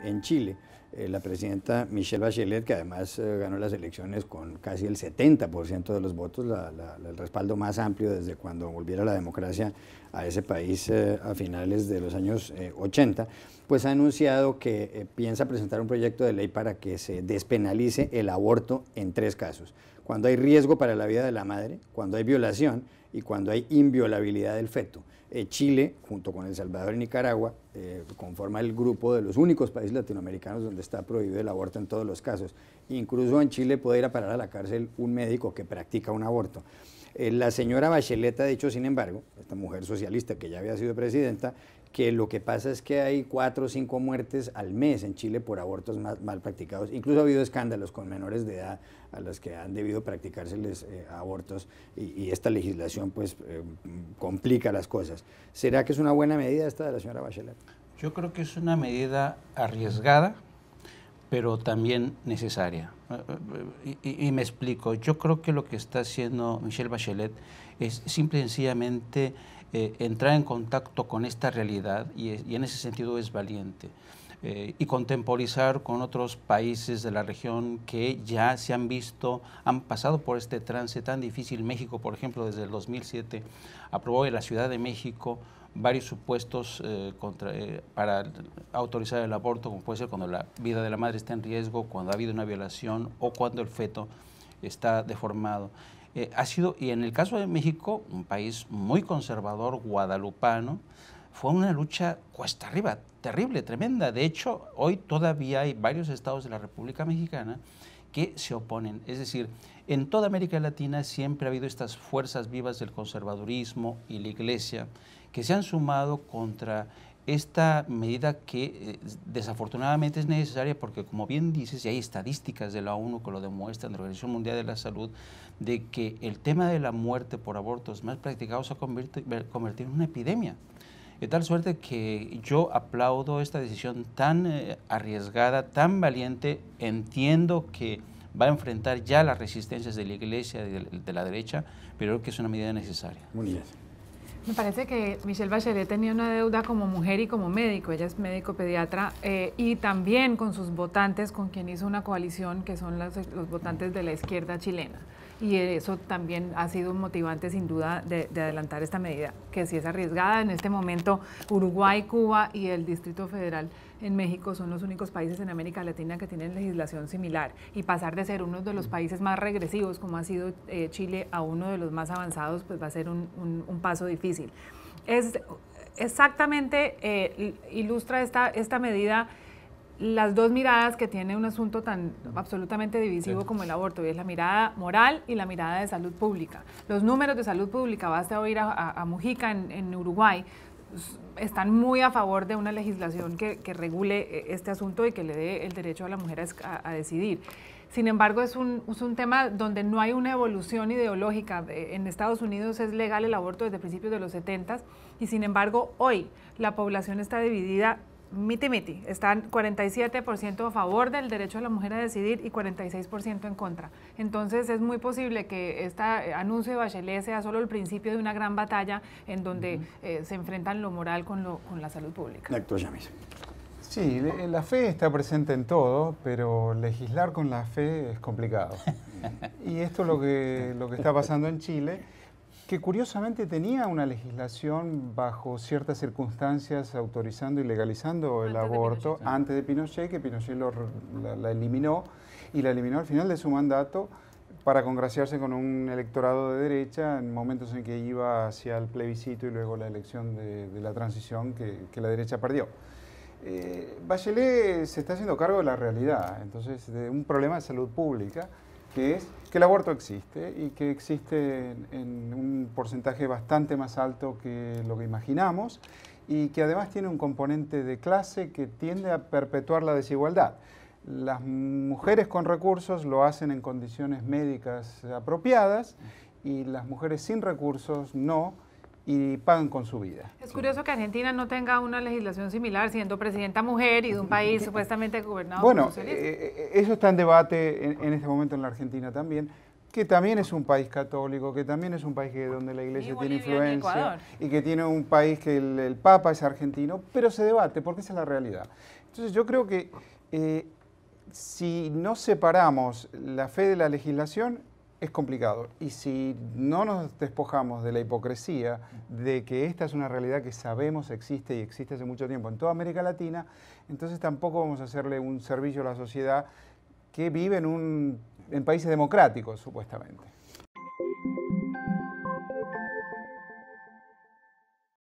En Chile, la presidenta Michelle Bachelet, que además ganó las elecciones con casi el 70% de los votos, el respaldo más amplio desde cuando volviera la democracia a ese país a finales de los años 80, pues ha anunciado que piensa presentar un proyecto de ley para que se despenalice el aborto en 3 casos: cuando hay riesgo para la vida de la madre, cuando hay violación y cuando hay inviolabilidad del feto. Chile, junto con El Salvador y Nicaragua, conforma el grupo de los únicos países latinoamericanos donde está prohibido el aborto en todos los casos. Incluso en Chile puede ir a parar a la cárcel un médico que practica un aborto. La señora Bachelet ha dicho, sin embargo, esta mujer socialista que ya había sido presidenta, que lo que pasa es que hay 4 o 5 muertes al mes en Chile por abortos mal practicados. Incluso ha habido escándalos con menores de edad a los que han debido practicárseles abortos, y esta legislación pues complica las cosas. ¿Será que es una buena medida esta de la señora Bachelet? Yo creo que es una medida arriesgada, pero también necesaria. Y me explico. Yo creo que lo que está haciendo Michelle Bachelet es simple y sencillamente entrar en contacto con esta realidad, y en ese sentido es valiente, y contemporizar con otros países de la región que ya se han visto, han pasado por este trance tan difícil. México, por ejemplo, desde el 2007 aprobó en la Ciudad de México varios supuestos para autorizar el aborto, como puede ser cuando la vida de la madre está en riesgo, cuando ha habido una violación o cuando el feto está deformado. Ha sido, y en el caso de México, un país muy conservador, guadalupano, fue una lucha cuesta arriba, terrible, tremenda. De hecho, hoy todavía hay varios estados de la República Mexicana que se oponen. Es decir, en toda América Latina siempre ha habido estas fuerzas vivas del conservadurismo y la Iglesia que se han sumado contra esta medida que desafortunadamente es necesaria, porque, como bien dices, y hay estadísticas de la ONU que lo demuestran, de la Organización Mundial de la Salud, de que el tema de la muerte por abortos mal practicados se ha convertido en una epidemia. De tal suerte que yo aplaudo esta decisión tan arriesgada, tan valiente. Entiendo que va a enfrentar ya las resistencias de la Iglesia y de la derecha, pero creo que es una medida necesaria. Muy bien. Me parece que Michelle Bachelet tenía una deuda como mujer y como médico. Ella es médico pediatra, y también con sus votantes, con quien hizo una coalición, que son los votantes de la izquierda chilena. Y eso también ha sido un motivante, sin duda, de adelantar esta medida, que sí es arriesgada. En este momento, Uruguay, Cuba y el Distrito Federal en México son los únicos países en América Latina que tienen legislación similar, y pasar de ser uno de los países más regresivos, como ha sido Chile, a uno de los más avanzados, pues va a ser un paso difícil. Es exactamente, ilustra esta medida las dos miradas que tiene un asunto tan absolutamente divisivo como el aborto, y es la mirada moral y la mirada de salud pública. Los números de salud pública, basta oír a Mujica en Uruguay, están muy a favor de una legislación que regule este asunto y que le dé el derecho a la mujer a decidir. Sin embargo, es un tema donde no hay una evolución ideológica. En Estados Unidos es legal el aborto desde principios de los 70, y sin embargo hoy la población está dividida miti-miti. Están 47% a favor del derecho de la mujer a decidir y 46% en contra. Entonces es muy posible que este anuncio de Bachelet sea solo el principio de una gran batalla en donde se enfrentan lo moral con la salud pública. Doctor Yamis. Sí, la fe está presente en todo, pero legislar con la fe es complicado. Y esto es lo que está pasando en Chile, que curiosamente tenía una legislación bajo ciertas circunstancias autorizando y legalizando el aborto antes de Pinochet, que Pinochet la eliminó, y la eliminó al final de su mandato para congraciarse con un electorado de derecha en momentos en que iba hacia el plebiscito y luego la elección de la transición que la derecha perdió. Bachelet se está haciendo cargo de la realidad, entonces, de un problema de salud pública, que es que el aborto existe, y que existe en un porcentaje bastante más alto que lo que imaginamos, y que además tiene un componente de clase que tiende a perpetuar la desigualdad. Las mujeres con recursos lo hacen en condiciones médicas apropiadas, y las mujeres sin recursos no, y pagan con su vida. Es curioso que Argentina no tenga una legislación similar, siendo presidenta mujer y de un país supuestamente gobernado por socialistas. Eso está en debate en este momento en la Argentina también, que también es un país católico, que también es un país donde la iglesia Y tiene Bolivia, ni influencia, Ecuador. y que tiene un país que el Papa es argentino, pero se debate, porque esa es la realidad. Entonces yo creo que si no separamos la fe de la legislación, es complicado. Y si no nos despojamos de la hipocresía de que esta es una realidad que sabemos existe y existe hace mucho tiempo en toda América Latina, entonces tampoco vamos a hacerle un servicio a la sociedad que vive en países democráticos, supuestamente.